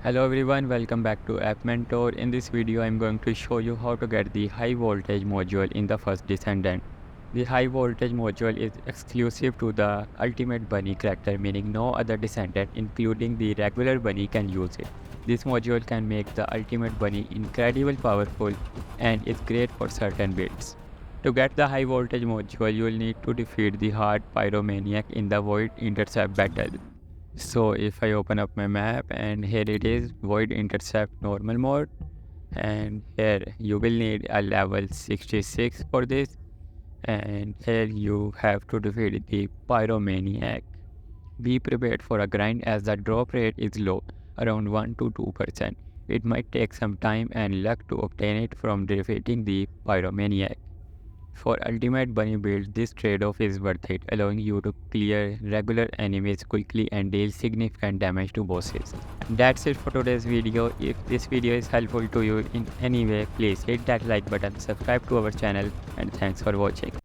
Hello everyone, welcome back to App Mentor. In this video, I'm going to show you how to get the high voltage module in the First Descendant. The high voltage module is exclusive to the Ultimate Bunny character, meaning no other Descendant, including the regular Bunny, can use it. This module can make the Ultimate Bunny incredibly powerful and is great for certain builds. To get the high voltage module, you will need to defeat the hard pyromaniac in the Void Intercept battle. So if I open up my map and here it is, Void Intercept normal mode, and here you will need a level 66 for this, and here you have to defeat the pyromaniac. Be prepared for a grind as the drop rate is low, around 1 to 2%. It might take some time and luck to obtain it from defeating the pyromaniac. For ultimate bunny build, this trade-off is worth it, allowing you to clear regular enemies quickly and deal significant damage to bosses. That's it for today's video. If this video is helpful to you in any way, please hit that like button, subscribe to our channel, and thanks for watching.